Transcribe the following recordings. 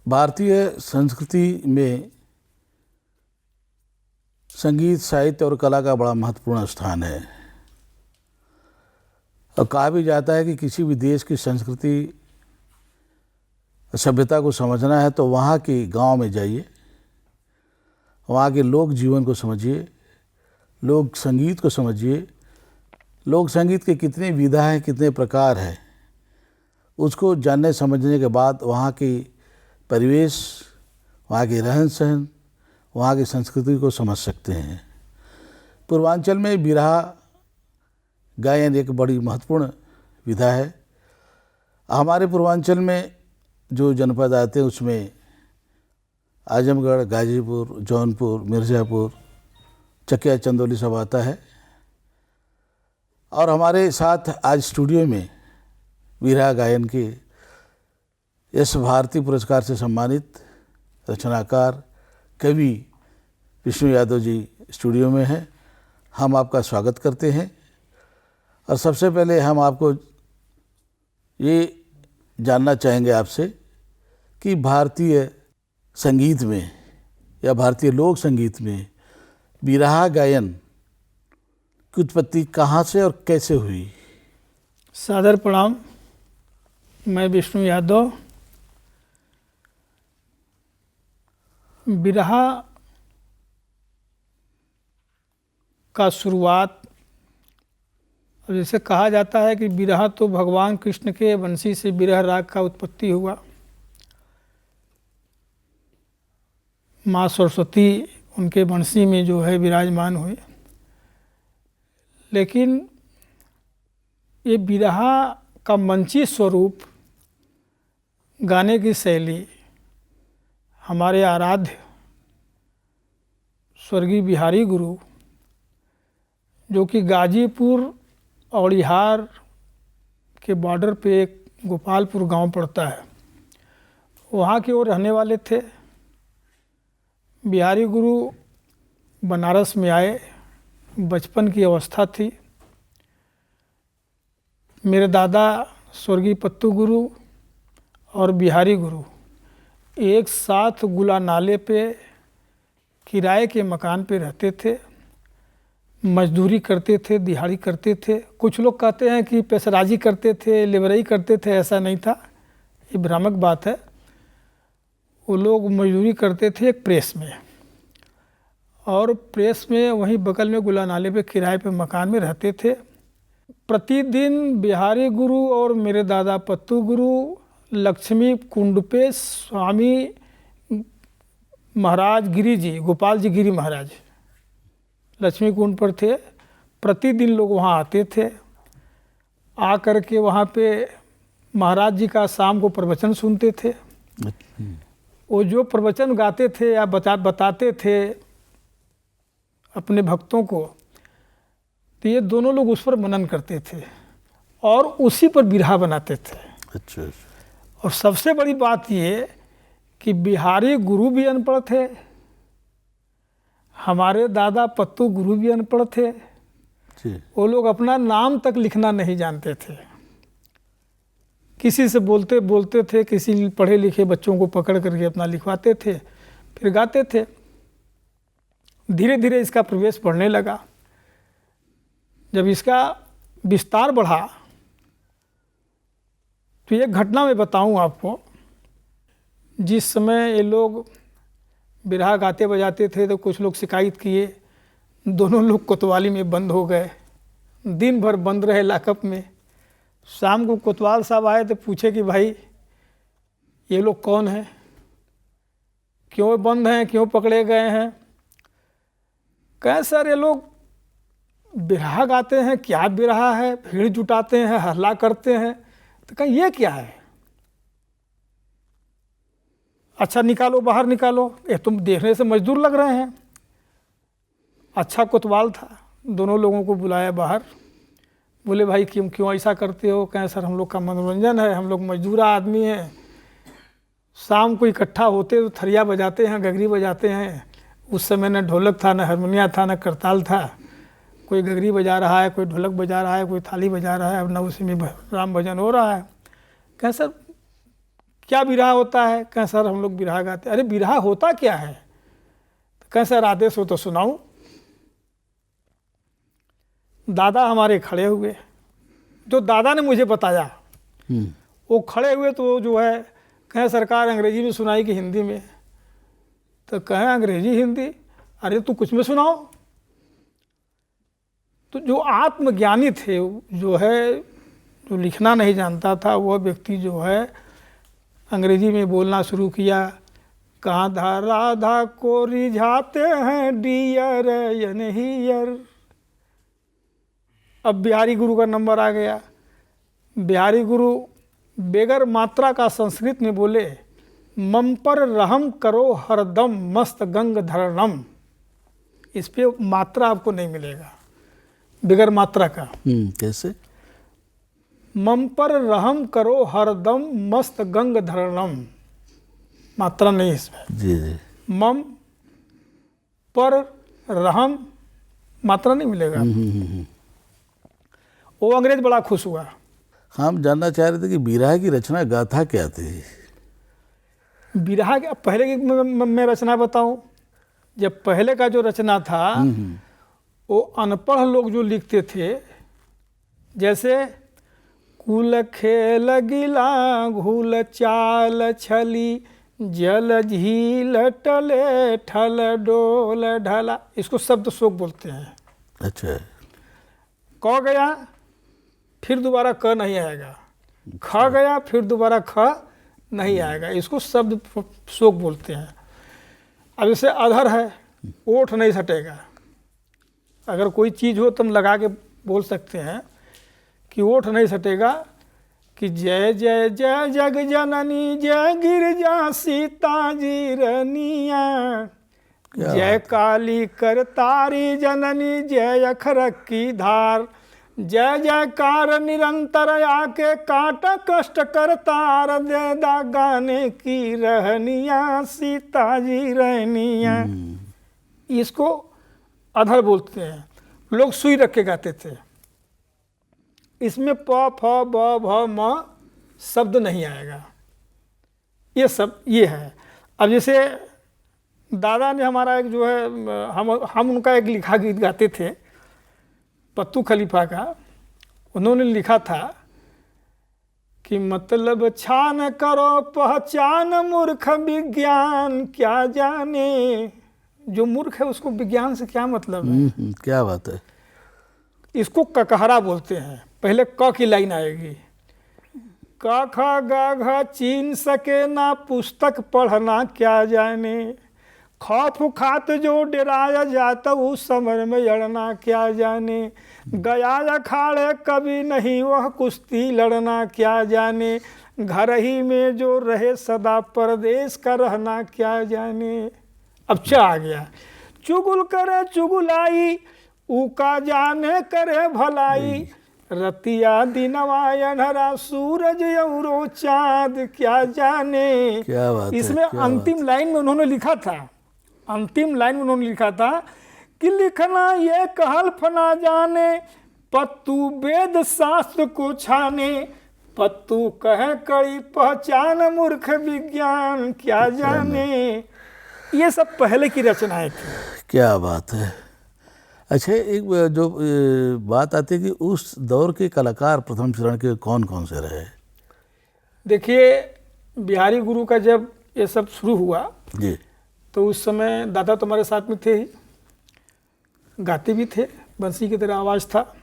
भारतीय संस्कृति में संगीत, साहित्य और कला का बड़ा महत्वपूर्ण स्थान है। और कहा भी जाता है कि किसी भी देश की संस्कृति, सभ्यता को समझना है तो वहाँ के गांव में जाइए, वहाँ के लोक जीवन को समझिए, लोक संगीत को समझिए। लोक संगीत के कितनी विधा हैं, कितने प्रकार हैं, उसको जानने समझने के बाद वहाँ की परिवेश, वहाँ के रहन सहन, वहाँ की संस्कृति को समझ सकते हैं। पूर्वांचल में बिरहा गायन एक बड़ी महत्वपूर्ण विधा है। हमारे पूर्वांचल में जो जनपद आते हैं उसमें आजमगढ़, गाजीपुर, जौनपुर, मिर्ज़ापुर, चकिया, चंदौली सब आता है। और हमारे साथ आज स्टूडियो में बिरहा गायन के यश भारती पुरस्कार से सम्मानित रचनाकार कवि विष्णु यादव जी स्टूडियो में हैं। हम आपका स्वागत करते हैं। और सबसे पहले हम आपको ये जानना चाहेंगे आपसे कि भारतीय संगीत में या भारतीय लोक संगीत में बिरहा गायन की उत्पत्ति कहाँ से और कैसे हुई? सादर प्रणाम। मैं विष्णु यादव। बिरहा का शुरुआत, जैसे कहा जाता है कि बिरहा तो भगवान कृष्ण के बंसी से बिरह राग का उत्पत्ति हुआ। माँ सरस्वती उनके बंसी में जो है विराजमान हुए। लेकिन ये बिरहा का मंची स्वरूप, गाने की शैली हमारे आराध्य स्वर्गीय बिहारी गुरु, जो कि गाजीपुर औड़िहार के बॉर्डर पे एक गोपालपुर गांव पड़ता है, वहाँ के वो रहने वाले थे। बिहारी गुरु बनारस में आए, बचपन की अवस्था थी। मेरे दादा स्वर्गीय पत्तू गुरु और बिहारी गुरु एक साथ गुला नाले पे किराए के मकान पे रहते थे, मजदूरी करते थे, दिहाड़ी करते थे। कुछ लोग कहते हैं कि पैसराजी करते थे, लेबरई करते थे। ऐसा नहीं था, ये भ्रामक बात है। वो लोग मजदूरी करते थे एक प्रेस में, और प्रेस में वहीं बगल में गुला नाले पे किराए पे मकान में रहते थे। प्रतिदिन बिहारी गुरु और मेरे दादा पत्तू गुरु लक्ष्मी कुंड पे स्वामी महाराज गिरी जी, गोपाल जी गिरी महाराज लक्ष्मी कुंड पर थे। प्रतिदिन लोग वहाँ आते थे। आ कर के वहाँ पे महाराज जी का शाम को प्रवचन सुनते थे। वो जो प्रवचन गाते थे या बताते थे अपने भक्तों को, तो ये दोनों लोग उस पर मनन करते थे और उसी पर बिरहा बनाते थे। अच्छा। और सबसे बड़ी बात ये कि बिहारी गुरु भी अनपढ़ थे, हमारे दादा पत्तू गुरु भी अनपढ़ थे। वो लोग अपना नाम तक लिखना नहीं जानते थे। किसी से बोलते बोलते थे, किसी पढ़े लिखे बच्चों को पकड़ करके अपना लिखवाते थे, फिर गाते थे। धीरे धीरे इसका प्रवेश बढ़ने लगा। जब इसका विस्तार बढ़ा तो एक घटना मैं बताऊं आपको। जिस समय ये लोग बिरहा गाते बजाते थे तो कुछ लोग शिकायत किए, दोनों लोग कोतवाली में बंद हो गए। दिन भर बंद रहे लॉकअप में। शाम को कोतवाल साहब आए तो पूछे कि भाई ये लोग कौन हैं, क्यों बंद हैं, क्यों पकड़े गए हैं? कहें सर ये लोग बिरहा गाते हैं। क्या बिरहा है? भीड़ जुटाते हैं, हल्ला करते हैं। तो कहें ये क्या है? अच्छा निकालो, बाहर निकालो, ये तुम देखने से मजदूर लग रहे हैं। अच्छा कोतवाल था, दोनों लोगों को बुलाया बाहर। बोले भाई क्यों ऐसा करते हो? कहें सर हम लोग का मनोरंजन है, हम लोग मजदूर आदमी हैं। शाम को इकट्ठा होते तो थरिया बजाते हैं, गगरी बजाते हैं। उस समय न ढोलक था, न हारमोनिया था, न करताल था। कोई गगरी बजा रहा है, कोई ढोलक बजा रहा है, कोई थाली बजा रहा है, अब न उसी में राम भजन हो रहा है। कहें सर क्या बिरहा होता है? कहें सर हम लोग बिरहा गाते। अरे बिरहा होता क्या है? कहें सर आदेश हो तो सुनाऊं। दादा हमारे खड़े हुए, जो दादा ने मुझे बताया वो खड़े हुए, तो वो जो है कहें सरकार अंग्रेजी में सुनाई कि हिंदी में? तो कहें अंग्रेजी हिंदी, अरे तू कुछ में सुनाओ। तो जो आत्मज्ञानी थे, जो है जो लिखना नहीं जानता था, वह व्यक्ति जो है अंग्रेजी में बोलना शुरू किया। कांधा राधा को रिझाते हैं डियर यन हियर। अब बिहारी गुरु का नंबर आ गया। बिहारी गुरु बेगर मात्रा का संस्कृत में बोले, मम पर रहम करो हरदम मस्त गंग धरणम। इस पे मात्रा आपको नहीं मिलेगा बेगर मात्रा का। कैसे? मम पर रहम करो हरदम मस्त गंग धरणम, मात्रा नहीं इसमें। जी जी। मम पर रहम, मात्रा नहीं मिलेगा। वो अंग्रेज बड़ा खुश हुआ। हम जानना चाह रहे थे कि बिरहा की रचना गाथा क्या थी? बिरहा के पहले की मैं रचना बताऊं। जब पहले का जो रचना था, वो अनपढ़ लोग जो लिखते थे, जैसे कुल खेल गिला घूल चाल छली जल झील टले ठल डोल ढला, इसको शब्द शोक बोलते हैं। अच्छा। क गया फिर दोबारा क नहीं आएगा, ख गया फिर दोबारा ख नहीं आएगा, इसको शब्द शोक बोलते हैं। अब जैसे अधर है, ओठ नहीं सटेगा। अगर कोई चीज़ हो तो हम लगा के बोल सकते हैं कि ओठ नहीं सटेगा कि जय जय जय जग जननी जय गिरजा सीता जी रनिया, जय काली करतारी जननी जय अखर की धार, जय जयकार निरंतर आके काट कष्ट करतार, दे दा गाने की रहनिया सीता जी रहनिया। इसको अधर बोलते हैं। लोग सुई रख के गाते थे। इसमें प फ ब भ म शब्द नहीं आएगा। ये सब ये है। अब जैसे दादा ने हमारा एक जो है, हम उनका एक लिखा गीत गाते थे पत्तू खलीफा का। उन्होंने लिखा था कि मतलब छान करो पहचान मूर्ख विज्ञान क्या जाने। जो मूर्ख है उसको विज्ञान से क्या मतलब है? क्या बात है। इसको ककहरा बोलते हैं। पहले क की लाइन आएगी, क ख ग घ चीन सके ना पुस्तक पढ़ना क्या जाने, खौफ खात जो डराया जाता उस समर में लड़ना क्या जाने, गया अखाड़े कभी नहीं वह कुश्ती लड़ना क्या जाने, घर ही में जो रहे सदा परदेश का रहना क्या जाने। अब चा आ गया, चुगुल करे चुगुलाई उका जाने करे भलाई, रतिया दिनवा अनहरा सूरज औरो चाँद क्या जाने। क्या बात है, इसमें क्या अंतिम लाइन में उन्होंने लिखा था, अंतिम लाइन में उन्होंने लिखा था कि लिखना ये कहल फना जाने, पत्तू वेद शास्त्र को छाने, पत्तू कहे कड़ी पहचान मूर्ख विज्ञान क्या जाने। ये सब पहले की रचनाएं थी। क्या बात है। अच्छा, एक जो बात आती है कि उस दौर के कलाकार प्रथम चरण के कौन कौन से रहे? देखिए, बिहारी गुरु का जब ये सब शुरू हुआ जी, तो उस समय दादा तुम्हारे साथ में थे ही, गाते भी थे, बंसी की तरह आवाज़ था।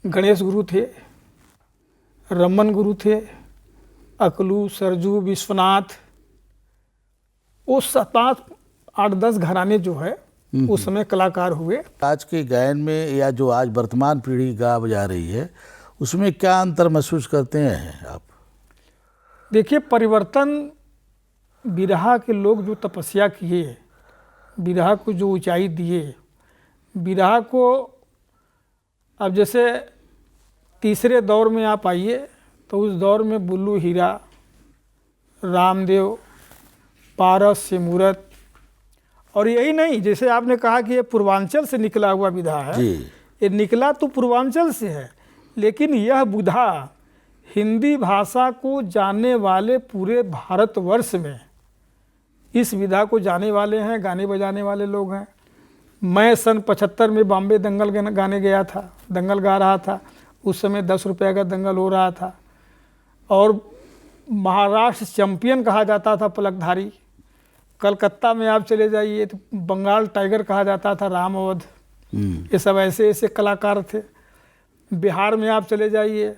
गणेश गुरु थे, रमन गुरु थे, अकलू, सरजू, विश्वनाथ, वो 7-8-10 घराने जो है उस समय कलाकार हुए। आज के गायन में या जो आज वर्तमान पीढ़ी गा बजा रही है उसमें क्या अंतर महसूस करते हैं आप? देखिए, परिवर्तन बिरहा के लोग जो तपस्या किए, बिरहा को जो ऊंचाई दिए, बिरहा को अब जैसे तीसरे दौर में आप आइए तो उस दौर में बुल्लू हीरा, रामदेव, पारस से मूरत, और यही नहीं, जैसे आपने कहा कि ये पूर्वांचल से निकला हुआ विधा है, ये निकला तो पूर्वांचल से है, लेकिन यह बुधा हिंदी भाषा को जानने वाले पूरे भारतवर्ष में इस विधा को जाने वाले हैं, गाने बजाने वाले लोग हैं। मैं सन 75 में बॉम्बे दंगल गाने गया था, दंगल गा रहा था। उस समय 10 रुपये का दंगल हो रहा था और महाराष्ट्र चैंपियन कहा जाता था पलकधारी। कलकत्ता में आप चले जाइए तो बंगाल टाइगर कहा जाता था राम अवध। ये सब ऐसे ऐसे कलाकार थे। बिहार में आप चले जाइए,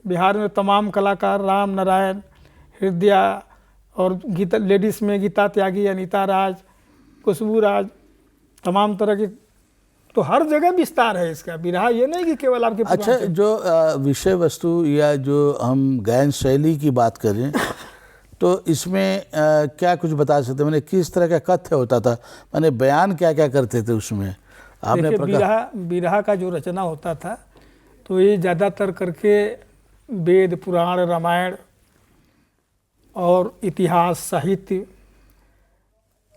बिहार में तमाम कलाकार, राम नारायण, हृदया और गीता, लेडीज़ में गीता त्यागी, अनीता राज, खुशबू राज, तमाम तरह के। तो हर जगह विस्तार है इसका। बिरहा ये नहीं कि केवल आपके अच्छा, जो विषय वस्तु या जो हम गायन शैली की बात करें तो इसमें क्या कुछ बता सकते हैं? मैंने किस तरह का कथ्य होता था, मैंने बयान क्या क्या करते थे उसमें आपने? बिरहा का जो रचना होता था तो ये ज़्यादातर करके वेद, पुराण, रामायण और इतिहास, साहित्य,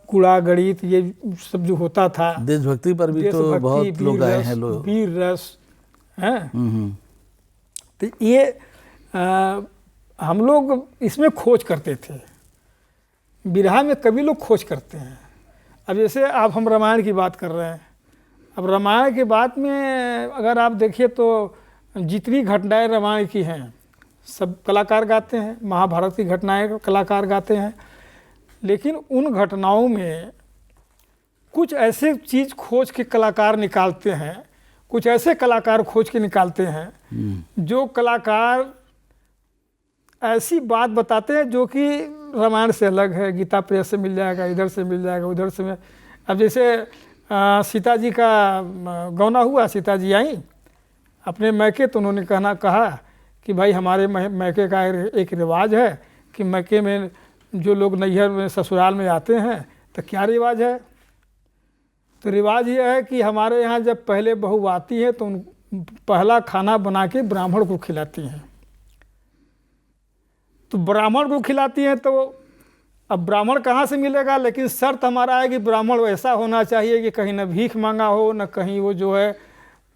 कूड़ा, गणित, ये सब जो होता था। देशभक्ति पर भी तो बहुत लोग आए हैं, लोग वीर रस हैं। तो ये हम लोग इसमें खोज करते थे। बिरहा में कवि लोग खोज करते हैं। अब जैसे आप हम रामायण की बात कर रहे हैं, अब रामायण की बात में अगर आप देखिए तो जितनी घटनाएं रामायण की हैं सब कलाकार गाते हैं, महाभारत की घटनाएं कलाकार गाते हैं। लेकिन उन घटनाओं में कुछ ऐसे चीज़ खोज के कलाकार निकालते हैं, कुछ ऐसे कलाकार खोज के निकालते हैं जो कलाकार ऐसी बात बताते हैं जो कि रामायण से अलग है। गीता प्रेस से मिल जाएगा, इधर से मिल जाएगा, उधर से अब जैसे सीता जी का गौना हुआ, सीता जी आई अपने मैके, तो उन्होंने कहा कि भाई हमारे मैके का एक रिवाज है कि मैके में जो लोग नैहर में ससुराल में आते हैं तो क्या रिवाज है? तो रिवाज ये है कि हमारे यहाँ जब पहले बहू आती है तो उन पहला खाना बना के ब्राह्मण को खिलाती हैं। तो ब्राह्मण को खिलाती हैं तो अब ब्राह्मण कहाँ से मिलेगा? लेकिन शर्त हमारा है कि ब्राह्मण वैसा होना चाहिए कि कहीं न भीख मांगा हो, न कहीं वो जो है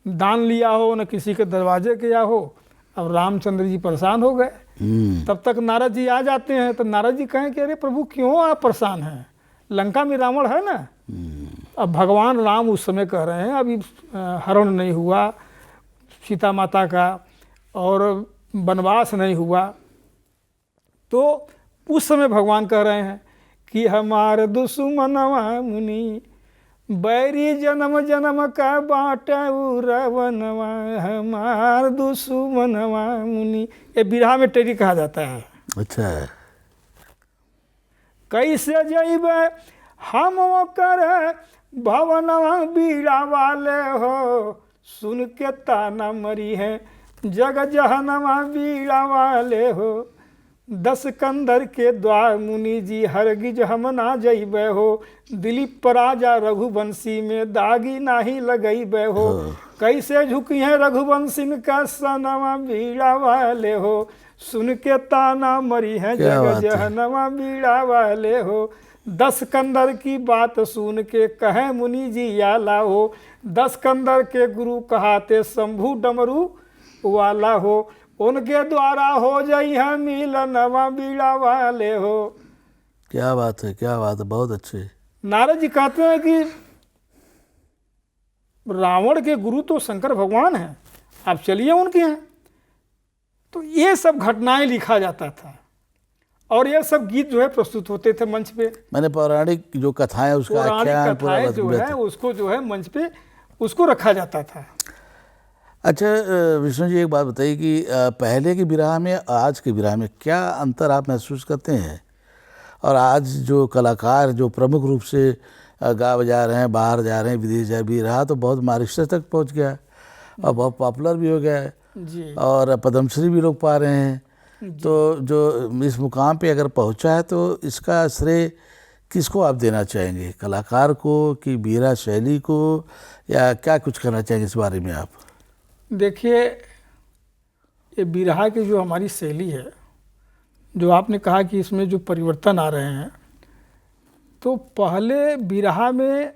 दान लिया हो, न किसी के दरवाजे किया हो। अब रामचंद्र जी परेशान हो गए। तब तक नारद जी आ जाते हैं। तो नारद जी कहें कि अरे प्रभु क्यों आप परेशान हैं, लंका में रावण है ना। अब भगवान राम उस समय कह रहे हैं अभी हरण नहीं हुआ सीता माता का और वनवास नहीं हुआ। तो उस समय भगवान कह रहे हैं कि हमार दुश्मनवा मुनि बैरी जन्म जन्म का बाटा रवनवा, हमार दुश्मनवा मुनि। ये बिरहा में टेरी कहा जाता है। अच्छा, कैसे जइबे हम कर भवनवा बीड़ा वाले हो, सुन के ताना मरी है जग जहनवा बीड़ा वाले हो। 10 कंदर के द्वार मुनि जी हरगिज हम ना जइबे हो, दिलीप राजा रघुवंशी में दागी नाही लगइबे हो। कैसे झुकी है रघुवंशी का सनवा बीड़ा वाले हो, सुन के ताना मरी है जग जहनवा बीड़ा वाले हो। 10 कंदर की बात सुन के कहे मुनि जी आला हो, 10 कंदर के गुरु कहाते शंभु डमरू वाला हो। उनके द्वारा हो जाई है मिलनवा बीड़ा वाले हो। क्या बात है, क्या बात है, बहुत अच्छे। नारद जी कहते हैं कि रावण के गुरु तो शंकर भगवान हैं, आप चलिए उनके यहाँ। तो ये सब घटनाएं लिखा जाता था और ये सब गीत जो है प्रस्तुत होते थे मंच पे। मैंने पौराणिक जो कथाएं, उसका आख्यान पूरा जो है उसको जो है मंच पे उसको रखा जाता था। अच्छा विष्णु जी, एक बात बताइए कि पहले की बिरहा में आज के बिरहा में क्या अंतर आप महसूस करते हैं? और आज जो कलाकार जो प्रमुख रूप से गा बजा रहे हैं, बाहर जा रहे हैं, विदेश जा, बिरहा तो बहुत मॉरिशस तक पहुंच गया और बहुत पॉपुलर भी हो गया है जी। और पद्मश्री भी लोग पा रहे हैं। तो जो इस मुकाम पे अगर पहुंचा है तो इसका श्रेय किसको आप देना चाहेंगे, कलाकार को कि बिरहा शैली को, या क्या कुछ करना चाहेंगे इस बारे में आप? देखिए, ये बिरहा की जो हमारी शैली है, जो आपने कहा कि इसमें जो परिवर्तन आ रहे हैं, तो पहले बिरहा में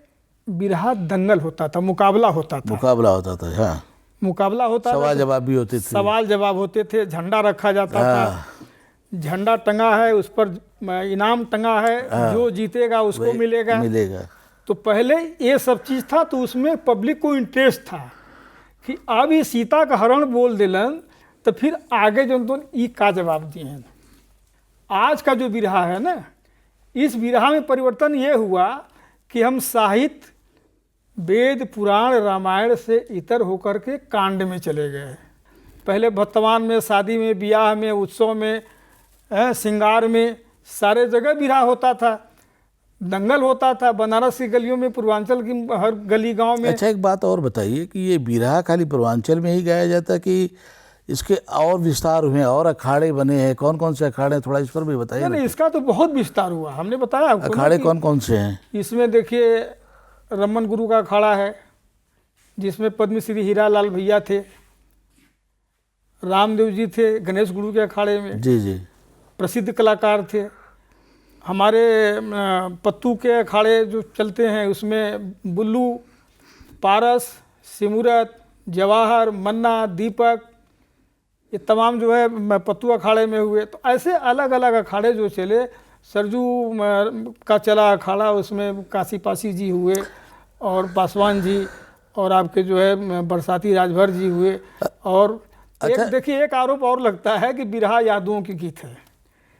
बिरहा दंगल होता था, मुकाबला होता था। मुकाबला होता था, हाँ। मुकाबला होता था, सवाल जवाब भी होते थे। सवाल जवाब होते थे, झंडा रखा जाता था, झंडा टंगा है, उस पर इनाम टंगा है, जो जीतेगा उसको मिलेगा। तो पहले ये सब चीज़ था, तो उसमें पब्लिक को इंटरेस्ट था कि अब ये सीता का हरण बोल दिलन तो फिर आगे जो तो ई का जवाब दिए हैं। आज का जो बिरहा है ना, इस बिरहा में परिवर्तन ये हुआ कि हम साहित्य, वेद, पुराण, रामायण से इतर होकर के कांड में चले गए। पहले वर्तमान में, शादी में, ब्याह में, उत्सव में, श्रृंगार में, सारे जगह बिरहा होता था, दंगल होता था, बनारस की गलियों में, पूर्वांचल की हर गली गांव में। अच्छा, एक बात और बताइए कि ये बिरहा खाली पूर्वांचल में ही गाया जाता कि इसके और विस्तार हुए, और अखाड़े बने हैं? कौन कौन से अखाड़े हैं, थोड़ा इस पर भी बताइए। नहीं, इसका तो बहुत विस्तार हुआ, हमने बताया आपको। अखाड़े कौन कौन से हैं? इसमें देखिए, रमन गुरु का अखाड़ा है जिसमें पद्मश्री हीरालाल भैया थे, रामदेव जी थे गणेश गुरु के अखाड़े में, जी, प्रसिद्ध कलाकार थे। हमारे पत्तू के अखाड़े जो चलते हैं उसमें बुल्लू, पारस, सिमुरत, जवाहर, मन्ना, दीपक, ये तमाम जो है पत्तू अखाड़े में हुए। तो ऐसे अलग अलग अखाड़े जो चले, सरजू का चला अखाड़ा, उसमें काशी पासी जी हुए और पासवान जी, और आपके जो है बरसाती राजभर जी हुए। और एक देखिए, एक आरोप और लगता है कि बिरहा यादों की गीत है।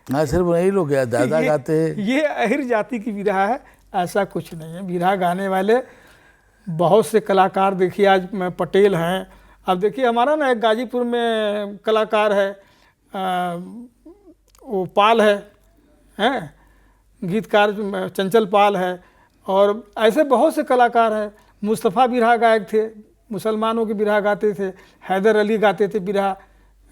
हाँ, सिर्फ वही लोग ज़्यादा गाते हैं। ये अहिर जाति की बिरहा है, ऐसा कुछ नहीं है। बिरहा गाने वाले बहुत से कलाकार देखिए, आज पटेल हैं। अब देखिए, हमारा ना एक गाजीपुर में कलाकार है, वो पाल हैं, गीतकार चंचल पाल है, और ऐसे बहुत से कलाकार हैं। मुस्तफ़ा बिरहा गायक थे, मुसलमानों के बिरहा गाते थे, हैदर अली गाते थे बिरहा,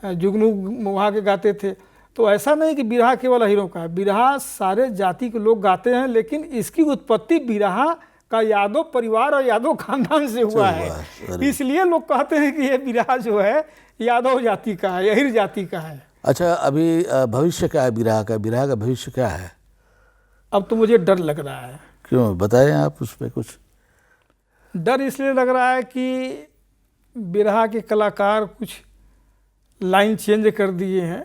जुगनू वहाँ के गाते थे। तो ऐसा नहीं कि बिरहा केवल हीरों का है, बिरहा सारे जाति के लोग गाते हैं, लेकिन इसकी उत्पत्ति बिरहा का यादव परिवार और यादव खानदान से हुआ है। इसलिए लोग कहते हैं कि ये बिरहा जो है यादव जाति का है, अहिर जाति का है। अच्छा, अभी भविष्य क्या है बिरहा का? बिरहा का भविष्य क्या है? अब तो मुझे डर लग रहा है। क्यों, बताएं आप उस पर कुछ। डर इसलिए लग रहा है कि बिरहा के कलाकार कुछ लाइन चेंज कर दिए हैं,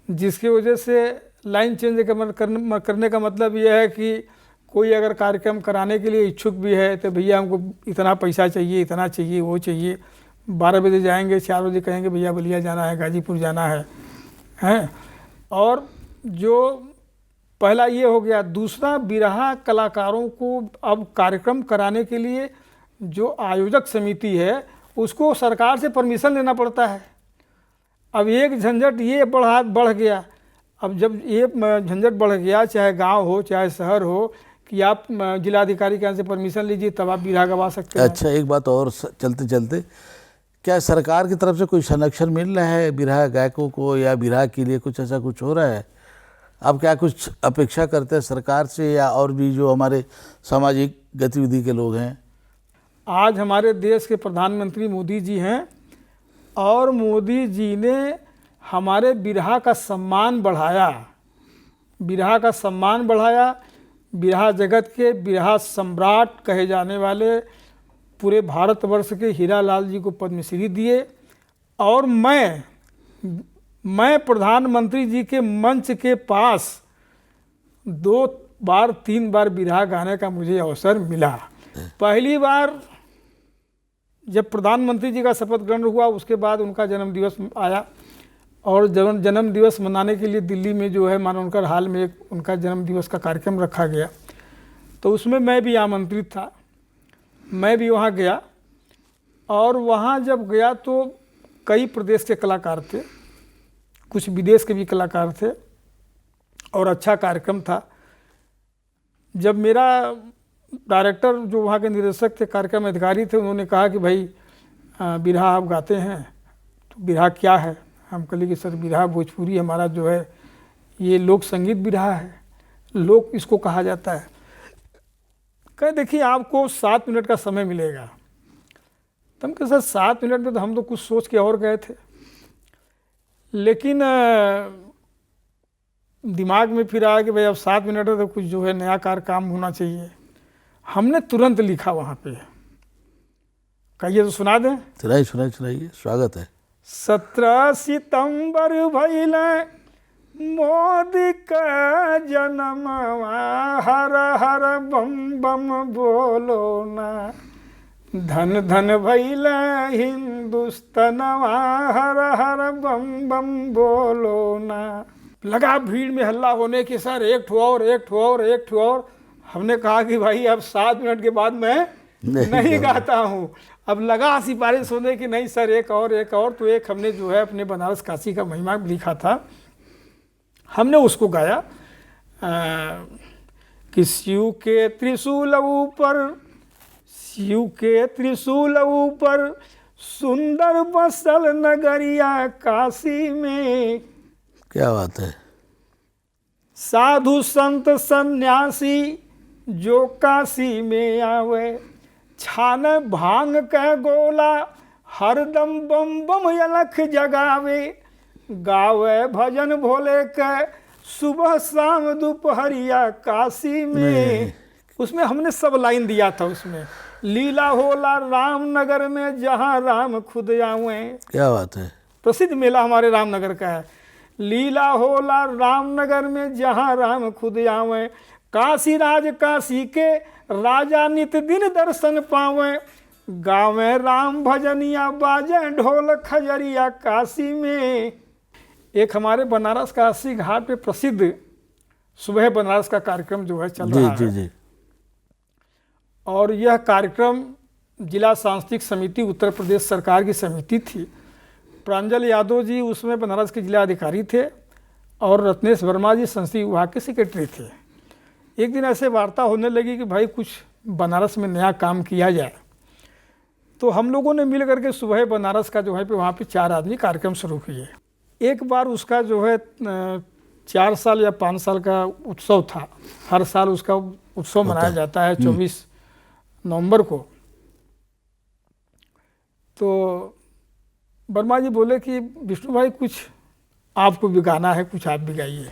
जिसकी वजह से लाइन चेंज करने का मतलब यह है कि कोई अगर कार्यक्रम कराने के लिए इच्छुक भी है तो भैया हमको इतना पैसा चाहिए, इतना चाहिए, वो चाहिए। 12 बजे जाएंगे, 4 बजे कहेंगे भैया बलिया जाना है, गाजीपुर जाना है। और जो पहला ये हो गया। दूसरा, बिरहा कलाकारों को अब कार्यक्रम कराने के लिए जो आयोजक समिति है उसको सरकार से परमिशन लेना पड़ता है। अब एक झंझट ये बढ़ गया। अब जब ये झंझट बढ़ गया, चाहे गांव हो चाहे शहर हो, कि आप जिलाधिकारी के यहाँ से परमिशन लीजिए तब आप बिरहा गवा सकते हैं। अच्छा, एक बात और चलते चलते, क्या सरकार की तरफ से कोई संरक्षण मिल रहा है बिरहा गायकों को, या बिरहा के लिए कुछ ऐसा कुछ हो रहा है? आप क्या कुछ अपेक्षा करते हैं सरकार से, या और भी जो हमारे सामाजिक गतिविधि के लोग हैं? आज हमारे देश के प्रधानमंत्री मोदी जी हैं, और मोदी जी ने हमारे बिरहा का सम्मान बढ़ाया, बिरहा का सम्मान बढ़ाया। बिरहा जगत के बिरहा सम्राट कहे जाने वाले पूरे भारतवर्ष के हीरालाल जी को पद्मश्री दिए। और मैं प्रधानमंत्री जी के मंच के पास 2 बार 3 बार बिरहा गाने का मुझे अवसर मिला। पहली बार जब प्रधानमंत्री जी का शपथ ग्रहण हुआ, उसके बाद उनका जन्मदिवस आया, और जन्म दिवस मनाने के लिए दिल्ली में जो है मानवकर हाल में एक उनका जन्मदिवस का कार्यक्रम रखा गया। तो उसमें मैं भी आमंत्रित था, मैं भी वहाँ गया। और वहाँ जब गया तो कई प्रदेश के कलाकार थे, कुछ विदेश के भी कलाकार थे, और अच्छा कार्यक्रम था। जब मेरा डायरेक्टर जो वहाँ के निर्देशक थे, कार्यक्रम अधिकारी थे, उन्होंने कहा कि भाई बिरहा आप गाते हैं, तो बिरहा क्या है? हम कहे कि सर बिरहा भोजपुरी हमारा जो है ये लोक संगीत बिरहा है, लोक इसको कहा जाता है। कहे देखिए आपको 7 मिनट का समय मिलेगा। तो हम कहे सर 7 मिनट में तो हम तो कुछ सोच के और गए थे, लेकिन दिमाग में फिर आया कि भाई अब 7 मिनट है तो कुछ जो है नया काम होना चाहिए। हमने तुरंत लिखा वहाँ पे कहिए तो सुना दें। सुनाइए सुनाइए सुनाइए, स्वागत है। 17 सितंबर भइल मोदी का जन्मवा, हर हर बम बम बोलो ना, धन धन भइल हिंदुस्तानवा, हर हर बम बम बोलो ना। लगा भीड़ में हल्ला होने के, सर एक ठो और, एक ठो और, एक ठो और। हमने कहा कि भाई अब 7 मिनट के बाद मैं नहीं गाता हूँ। अब लगा सिफारिश होने की, नहीं सर एक और, एक और। तो एक हमने जो है अपने बनारस काशी का महिमा लिखा था, हमने उसको गाया कि शिव के त्रिशूल ऊपर, शिव के त्रिशूल ऊपर, सुंदर बसल नगरिया काशी में। क्या बात है। साधु संत सन्यासी जो काशी में आवे, छान भांग का गोला, हरदम बम बम अलख जगावे, गावे भजन भोले के सुबह शाम दोपहरिया काशी में। उसमें हमने सब लाइन दिया था। उसमें लीला होला रामनगर में, जहाँ राम खुद आवे। क्या बात है। प्रसिद्ध मेला हमारे रामनगर का है। लीला होला रामनगर में, जहाँ राम खुद आवे, काशी राज काशी के राजा नित दिन दर्शन पावे, गावे राम भजनिया बाजे ढोल खजरिया काशी में। एक हमारे बनारस काशी घाट पे प्रसिद्ध सुबह बनारस का कार्यक्रम जो है चल रहा है। जी जी। और यह कार्यक्रम जिला सांस्कृतिक समिति उत्तर प्रदेश सरकार की समिति थी। प्रांजल यादव जी उसमें बनारस के जिला अधिकारी थे और रत्नेश वर्मा जी संस्कृति विभाग के सेक्रेटरी थे। एक दिन ऐसे वार्ता होने लगी कि भाई कुछ बनारस में नया काम किया जाए। तो हम लोगों ने मिल करके सुबह बनारस का जो है वहाँ पे 4 आदमी कार्यक्रम शुरू किए। एक बार उसका जो है 4 साल या 5 साल का उत्सव था। हर साल उसका उत्सव मनाया जाता है 24 नवंबर को। तो वर्मा जी बोले कि विष्णु भाई कुछ आपको भी गाना है, कुछ आप भी गाइए।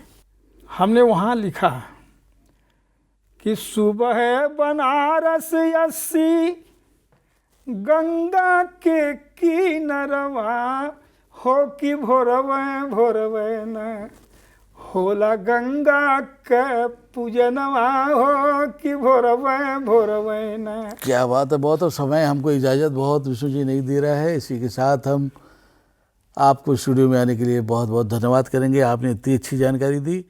हमने वहाँ लिखा कि सुबह बनारस 80 गंगा के किनरवा, हो कि भोरवे भोरवे न, होला गंगा के पूजनवा, हो कि भोरवे भोरवे न। क्या बात है। बहुत, समय हमको इजाज़त बहुत विष्णु जी नहीं दे रहा है। इसी के साथ हम आपको स्टूडियो में आने के लिए बहुत बहुत धन्यवाद करेंगे। आपने इतनी अच्छी जानकारी दी।